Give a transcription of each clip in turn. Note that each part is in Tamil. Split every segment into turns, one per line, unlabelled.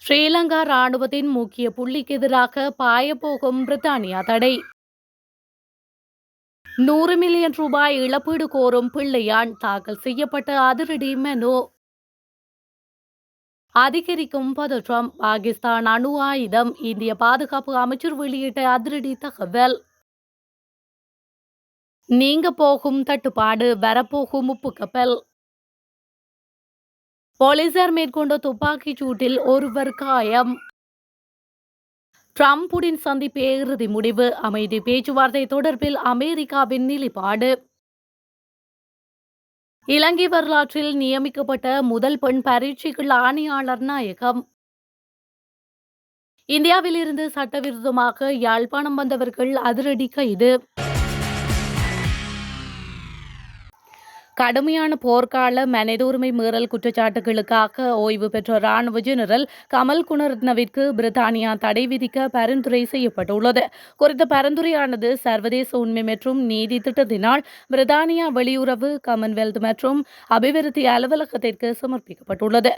ஸ்ரீலங்கா ராணுவத்தின் முக்கிய புள்ளிக்கு எதிராக பாயப்போகும் பிரித்தானியா தடை. 100 மில்லியன் ரூபாய் இழப்பீடு கோரும் பிள்ளையான் தாக்கல் செய்யப்பட்ட அதிரடி மனு. அதிகரிக்கும் பதற்றம். பாகிஸ்தான் அணு ஆயுதம். இந்திய பாதுகாப்பு அமைச்சர் வெளியிட்ட அதிரடி தகவல். நீங்க போகும் தட்டுப்பாடு. வரப்போகும் உப்பு கப்பல். போலீசார் மேற்கொண்ட துப்பாக்கிச் சூட்டில் ஒருவர் காயம். டிரம்புடன் சந்திப்பு இறுதி முடிவு. அமைதி பேச்சுவார்த்தை தொடர்பில் அமெரிக்காவின் நிலைப்பாடு. இலங்கை வரலாற்றில் நியமிக்கப்பட்ட முதல் பெண் பரீட்சைகள் ஆணையாளர் நாயகம். இந்தியாவிலிருந்து சட்டவிரோதமாக யாழ்ப்பாணம் வந்தவர்கள் அதிரடி கைது. கடுமையான போர்க்கால மனித உரிமை மீறல் குற்றச்சாட்டுகளுக்காக ஓய்வு பெற்ற ராணுவ ஜெனரல் கமல் குணரத்னவிற்கு பிரித்தானியா தடை விதிக்க பரிந்துரை செய்யப்பட்டுள்ளது. குறித்த பரிந்துரையானது சர்வதேச உண்மை மற்றும் நீதி திட்டத்தினால் பிரித்தானியா வெளியுறவு, காமன்வெல்த் மற்றும் அபிவிருத்தி அலுவலகத்திற்கு சமர்ப்பிக்கப்பட்டுள்ளது.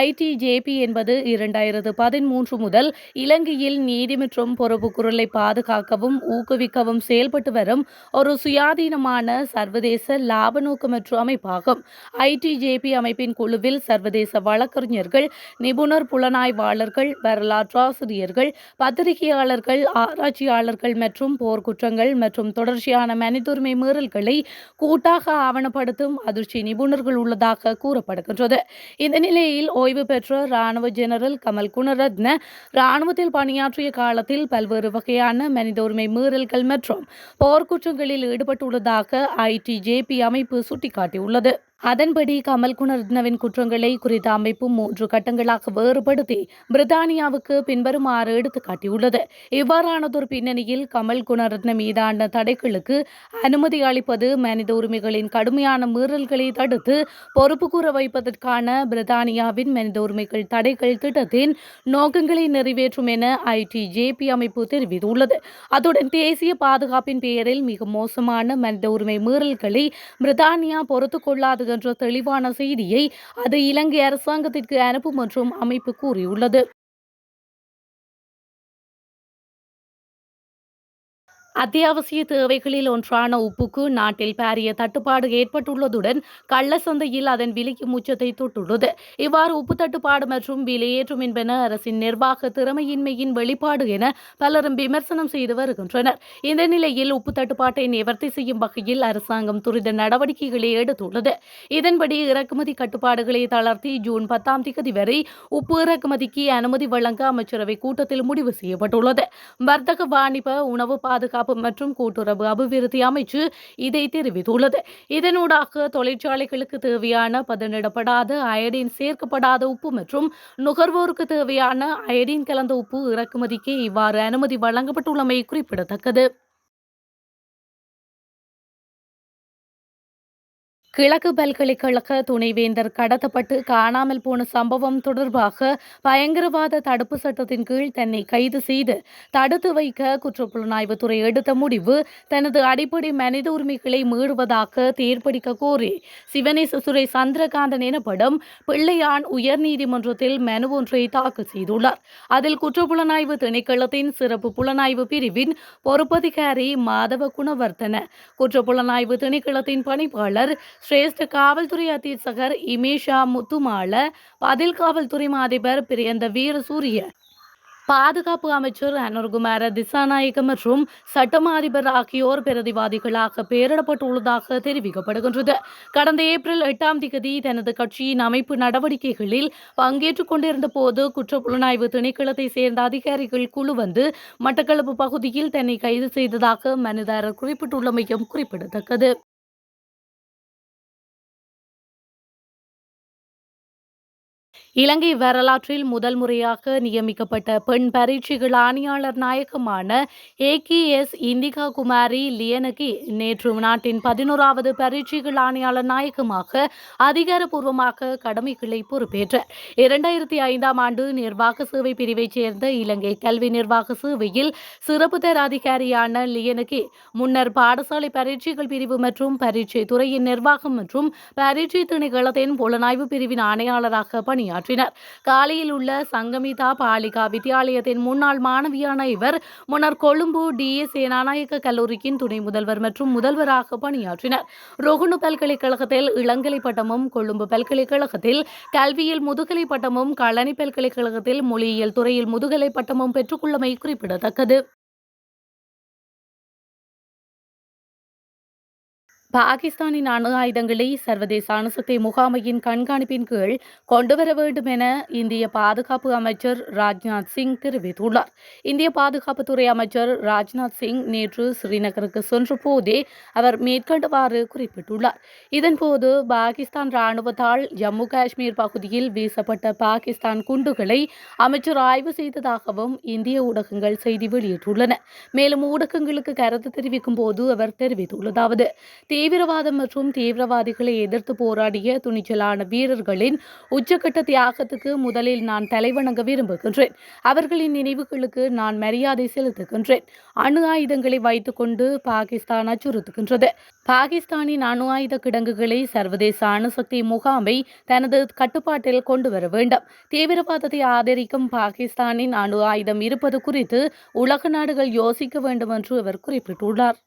ITJP என்பது 2013 முதல் இலங்கையில் நீதி மற்றும் பொறுப்புக்குரலை பாதுகாக்கவும் ஊக்குவிக்கவும் செயல்பட்டு வரும் ஒரு சுயாதீனமான சர்வதேச லாப நோக்க அமைப்பாகும். ITJP அமைப்பின் குழுவில் சர்வதேச வழக்கறிஞர்கள், நிபுணர் புலனாய்வாளர்கள், வரலாற்றாசிரியர்கள், பத்திரிகையாளர்கள், ஆராய்ச்சியாளர்கள் மற்றும் போர்க்குற்றங்கள் மற்றும் தொடர்ச்சியான மனிதுரிமை மீறல்களை கூட்டாக ஆவணப்படுத்தும் அதிர்ச்சி நிபுணர்கள் உள்ளதாக கூறப்படுகின்றது. இந்த நிலையில் ஓய்வு பெற்ற ராணுவ ஜெனரல் கமல் குணரத்ன ராணுவத்தில் பணியாற்றிய காலத்தில் பல்வேறு வகையான மனித உரிமை மீறல்கள் மற்றும் போர்க்குற்றங்களில் ஈடுபட்டுள்ளதாக ITJP அமைப்பு சுட்டிக்காட்டியுள்ளது. அதன்படி கமல் குணரத்னவின் குற்றங்களை குறித்த அமைப்பு 3 கட்டங்களாக வேறுபடுத்தி பிரித்தானியாவுக்கு பின்வருமாறு எடுத்துக்காட்டியுள்ளது. இவ்வாறானதொரு பின்னணியில் கமல் குணரத்ன மீதான தடைகளுக்கு அனுமதி அளிப்பது மனித உரிமைகளின் கடுமையான மீறல்களை தடுத்து பொறுப்பு கூற வைப்பதற்கான பிரித்தானியாவின் மனித உரிமைகள் தடைகள் திட்டத்தின் நோக்கங்களை நிறைவேற்றும் என ITJP அமைப்பு தெரிவித்துள்ளது. அத்துடன் தேசிய பாதுகாப்பின் பெயரில் மிக மோசமான மனித உரிமை மீறல்களை பிரித்தானியா பொறுத்துக் கொள்ளாது என்ற தெளிவான செய்தியை அது இலங்கை அரசாங்கத்திற்கு அனுப்பும் என்றும் அமைப்பு கூறியுள்ளது. அத்தியாவசிய தேவைகளில் ஒன்றான உப்புக்கு நாட்டில் பாரிய தட்டுப்பாடு ஏற்பட்டுள்ளதுடன் கள்ள சந்தையில் அதன் விலையும் உச்சத்தை தொட்டுள்ளது. இவ்வாறு உப்பு தட்டுப்பாடு மற்றும் விலையேற்றம் என்பன அரசின் நிர்வாக திறமையின்மையின் வெளிப்பாடு என பலரும் விமர்சனம் செய்து வருகின்றனர். இந்த நிலையில் உப்பு தட்டுப்பாட்டை நிவர்த்தி செய்யும் வகையில் அரசாங்கம் துரித நடவடிக்கைகளை எடுத்துள்ளது. இதன்படி இறக்குமதி கட்டுப்பாடுகளை தளர்த்தி ஜூன் 10 வரை உப்பு இறக்குமதிக்கு அனுமதி வழங்க அமைச்சரவை கூட்டத்தில் முடிவு செய்யப்பட்டுள்ளது. வர்த்தக, வாணிப, உணவு பாதுகாப்பு மற்றும் கூட்டுறவு அபிவிருத்தி அமைச்சு இதை தெரிவித்துள்ளது. இதனூடாக தொழிற்சாலைகளுக்கு தேவையான பதனிடப்படாத அயடின் சேர்க்கப்படாத உப்பு மற்றும் நுகர்வோருக்கு தேவையான அயடின் கலந்த உப்பு இறக்குமதிக்கு இவ்வாறு அனுமதி வழங்கப்பட்டுள்ளமை குறிப்பிடத்தக்கது. கிழக்கு பல்கலைக்கழக துணைவேந்தர் கடத்தப்பட்டு காணாமல் போன சம்பவம் தொடர்பாக பயங்கரவாத தடுப்பு சட்டத்தின் கீழ் தன்னை கைது செய்து தடுத்து வைக்க குற்றப்புலனாய்வுத்துறை எடுத்த முடிவு தனது அடிப்படை மனித உரிமைகளை மீறுவதாக தீர்ப்பளிக்க கோரி சிவனேசதுரை சந்திரகாந்தன் எனப்படும் பிள்ளையான் உயர்நீதிமன்றத்தில் மனு ஒன்றை தாக்கல் செய்துள்ளார். அதில் குற்றப்புலனாய்வு திணைக்களத்தின் சிறப்பு புலனாய்வு பிரிவின் பொறுப்பதிகாரி மாதவ குணவர்த்தன, குற்றப்புலனாய்வு திணைக்களத்தின் பணிப்பாளர் சிரேஷ்ட காவல்துறை அத்தீட்சகர் இமேஷா முத்துமால, பதில் காவல்துறை அதிபர் பிரியந்த வீரசூரிய, பாதுகாப்பு அமைச்சர் அனுர்குமார திசாநாயக்க மற்றும் சட்டமா அதிபர் ஆகியோர் பிரதிவாதிகளாக பெயரிடப்பட்டுள்ளதாக தெரிவிக்கப்படுகின்றது. கடந்த ஏப்ரல் 8 தனது கட்சியின் அமைப்பு நடவடிக்கைகளில் பங்கேற்றுக் கொண்டிருந்த போது குற்றப்புலனாய்வு திணைக்களத்தை சேர்ந்த அதிகாரிகள் குழு வந்து மட்டக்களப்பு பகுதியில் தன்னை கைது செய்ததாக மனுதாரர் குறிப்பிட்டுள்ளமையும் குறிப்பிடத்தக்கது. இலங்கை வரலாற்றில் முதல் முறையாக நியமிக்கப்பட்ட பெண் பரீட்சைகள் ஆணையாளர் நாயகமான AKS இந்திகா குமாரி லியனகி நேற்று நாட்டின் 11வது பரீட்சைகள் ஆணையாளர் நாயகமாக அதிகாரப்பூர்வமாக கடமைகளை பொறுப்பேற்றார். 2005 நிர்வாக சேவை பிரிவைச் சேர்ந்த இலங்கை கல்வி நிர்வாக சேவையில் சிறப்பு தர அதிகாரியான லியனகி முன்னர் பாடசாலை பரீட்சைகள் பிரிவு மற்றும் பரீட்சை துறையின் நிர்வாகம் மற்றும் பரீட்சை திணைக்களத்தின் புலனாய்வு பிரிவின் ஆணையாளராக பணியாற்றினார். பணியாற்றினார். காலியில் உள்ள சங்கமிதா பாலிகா வித்தியாலயத்தின் முன்னாள் மாணவியான இவர் முன்னர் கொழும்பு டிஎஸ் சேனாநாயக்க கல்லூரியின் துணை முதல்வர் மற்றும் முதல்வராக பணியாற்றினார். ருகுணு பல்கலைக்கழகத்தில் இளங்கலை பட்டமும், கொழும்பு பல்கலைக்கழகத்தில் கல்வியில் முதுகலை பட்டமும், களனி பல்கலைக்கழகத்தில் மொழியியல் துறையில் முதுகலை பட்டமும் பெற்றுக்கொள்ளமை குறிப்பிடத்தக்கது. பாகிஸ்தானின் அணு ஆயுதங்களை சர்வதேச அணுசக்தி முகாமையின் கண்காணிப்பின் கீழ் கொண்டுவர வேண்டும் என இந்திய பாதுகாப்பு அமைச்சர் ராஜ்நாத் சிங் தெரிவித்துள்ளார். இந்திய பாதுகாப்புத்துறை அமைச்சர் ராஜ்நாத் சிங் நேற்று ஸ்ரீநகருக்கு சென்ற போதே அவர் மேற்கண்டவாறு குறிப்பிட்டுள்ளார். இதன்போது பாகிஸ்தான் ராணுவத்தால் ஜம்மு காஷ்மீர் பகுதியில் வீசப்பட்ட பாகிஸ்தான் குண்டுகளை அமைச்சர் ஆய்வு செய்ததாகவும் இந்திய ஊடகங்கள் செய்தி வெளியிட்டுள்ளன. மேலும் ஊடகங்களுக்கு கருத்து தெரிவிக்கும் போது அவர் தெரிவித்துள்ளதாவது: தீவிரவாதம் மற்றும் தீவிரவாதிகளை எதிர்த்து போராடிய துணிச்சலான வீரர்களின் உச்சக்கட்ட தியாகத்துக்கு முதலில் நான் தலைவணங்க விரும்புகின்றேன். அவர்களின் நினைவுகளுக்கு நான் மரியாதை செலுத்துகின்றேன். அணு ஆயுதங்களை வைத்துக் கொண்டு பாகிஸ்தான் அச்சுறுத்துகின்றது. பாகிஸ்தானின் அணு ஆயுத கிடங்குகளை சர்வதேச அணுசக்தி முகாமை தனது கட்டுப்பாட்டில் கொண்டு வர வேண்டும். தீவிரவாதத்தை ஆதரிக்கும் பாகிஸ்தானின் அணு ஆயுதம் இருப்பது குறித்து உலக நாடுகள் யோசிக்க வேண்டும் என்று அவர் குறிப்பிட்டுள்ளார்.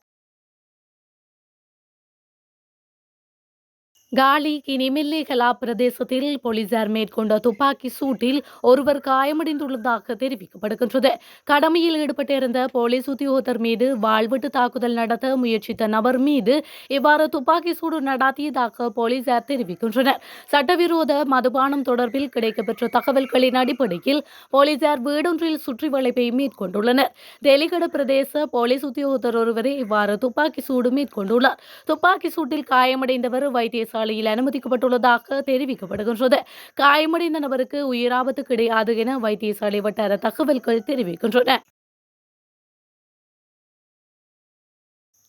காலி கினிமில்லி கலா பிரதேசத்தில் போலீசார் மேற்கொண்ட துப்பாக்கி சூட்டில் ஒருவர் காயமடைந்துள்ளதாக தெரிவிக்கப்படுகின்றது. கடமையில் ஈடுபட்டிருந்த போலீஸ் உத்தியோகத்தர் மீது வாழ்வெட்டு தாக்குதல் நடத்த முயற்சித்த நபர் மீது இவ்வாறு துப்பாக்கி சூடு நடாத்தியதாக போலீசார் தெரிவிக்கின்றனர். சட்டவிரோத மதுபானம் தொடர்பில் கிடைக்கப்பெற்ற தகவல்களின் அடிப்படையில் போலீசார் வீடொன்றில் சுற்றி வளைப்பை மேற்கொண்டுள்ளனர். தெலிகட பிரதேச போலீஸ் உத்தியோகத்தர் ஒருவரை இவ்வாறு துப்பாக்கி சூடு மேற்கொண்டுள்ளார். துப்பாக்கி சூட்டில் காயமடைந்தவர் வைத்தியசாலையில் அனுமதிக்கப்பட்டுள்ளதாக தெரிவிக்கப்படுகின்றது. காயமடைந்த நபருக்கு உயிராபத்து கிடையாது என வைத்தியசாலை வட்டார தகவல்கள் தெரிவிக்கின்றன.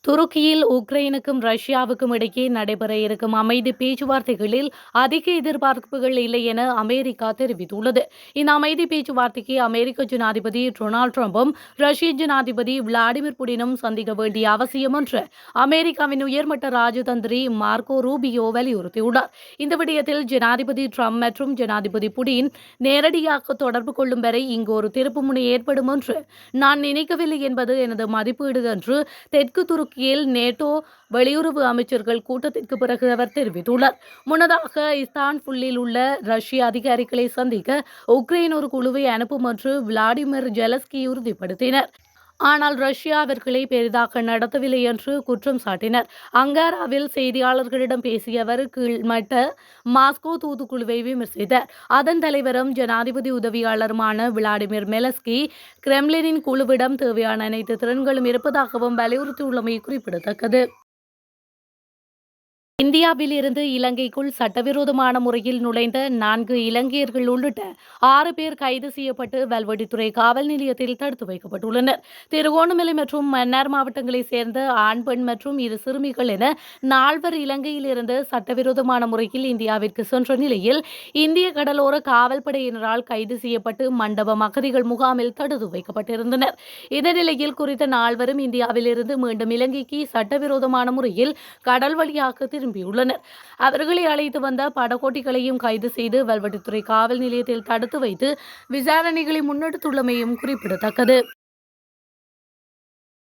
துருக்கியில் உக்ரைனுக்கும் ரஷ்யாவுக்கும் இடையே நடைபெற இருக்கும் அமைதி பேச்சுவார்த்தைகளில் அதிக எதிர்பார்ப்புகள் இல்லை என அமெரிக்கா தெரிவித்துள்ளது. இந்த அமைதி பேச்சுவார்த்தைக்கு அமெரிக்க ஜனாதிபதி டொனால்டு டிரம்பும் ரஷ்ய ஜனாதிபதி விளாடிமிர் புடினும் சந்திக்க வேண்டிய அவசியம் என்று அமெரிக்காவின் உயர்மட்ட ராஜதந்திரி மார்க்கோ ரூபியோ வலியுறுத்தியுள்ளார். இந்த விடயத்தில் ஜனாதிபதி டிரம்ப் மற்றும் ஜனாதிபதி புடின் நேரடியாக தொடர்பு கொள்ளும் வரை இங்கு ஒரு திருப்புமுனை ஏற்படும் என்று நான் நினைக்கவில்லை என்பது எனது மதிப்பீடு என்று தெற்கு துருக்கியில் நேட்டோ வெளியுறவு அமைச்சர்கள் கூட்டத்திற்கு பிறகு அவர் தெரிவித்துள்ளார். முன்னதாக இஸ்தான்புல்லில் உள்ள ரஷ்ய அதிகாரிகளை சந்திக்க உக்ரைன் ஒரு குழுவை அனுப்பும் என்று விளாடிமிர் ஜெலன்ஸ்கி உறுதிப்படுத்தினர். ஆனால் ரஷ்யா அவர்களை பெரிதாக நடத்தவில்லை என்று குற்றம் சாட்டினர். அங்காராவில் செய்தியாளர்களிடம் பேசிய அவர் கீழ்மட்ட மாஸ்கோ தூதுக்குழுவை விமர்சித்தார். அதன் தலைவரும் ஜனாதிபதி உதவியாளருமான விளாடிமிர் மெலஸ்கி கிரெம்லினின் குழுவிடம் தேவையான அனைத்து திறன்களும் இருப்பதாகவும் வலியுறுத்தியுள்ளமை குறிப்பிடத்தக்கது. இந்தியாவில் இருந்து இலங்கைக்குள் சட்டவிரோதமான முறையில் நுழைந்த 4 இலங்கையர்கள் உள்ளிட்ட 6 பேர் கைது செய்யப்பட்டு வல்வெட்டித்துறை காவல் நிலையத்தில் தடுத்து வைக்கப்பட்டுள்ளனர். திருகோணமலை மற்றும் மன்னார் மாவட்டங்களைச் சேர்ந்த ஆண், பெண் மற்றும் 2 சிறுமிகள் என 4 இலங்கையில் இருந்து சட்டவிரோதமான முறையில் இந்தியாவிற்கு சென்ற நிலையில் இந்திய கடலோர காவல்படையினரால் கைது செய்யப்பட்டு மண்டபம் அகதிகள் முகாமில் தடுத்து வைக்கப்பட்டிருந்தனர். இந்த நிலையில் குறித்த 4 இந்தியாவில் இருந்து மீண்டும் இலங்கைக்கு சட்டவிரோதமான முறையில் கடல் வழியாக திரும்பியுள்ளனர். அவர்களை அழைத்து வந்த படகோட்டிகளையும் கைது செய்து வல்வெட்டித்துறை காவல் நிலையத்தில் தடுத்து வைத்து விசாரணைகளை முன்னெடுத்துள்ளமையும் குறிப்பிடத்தக்கது.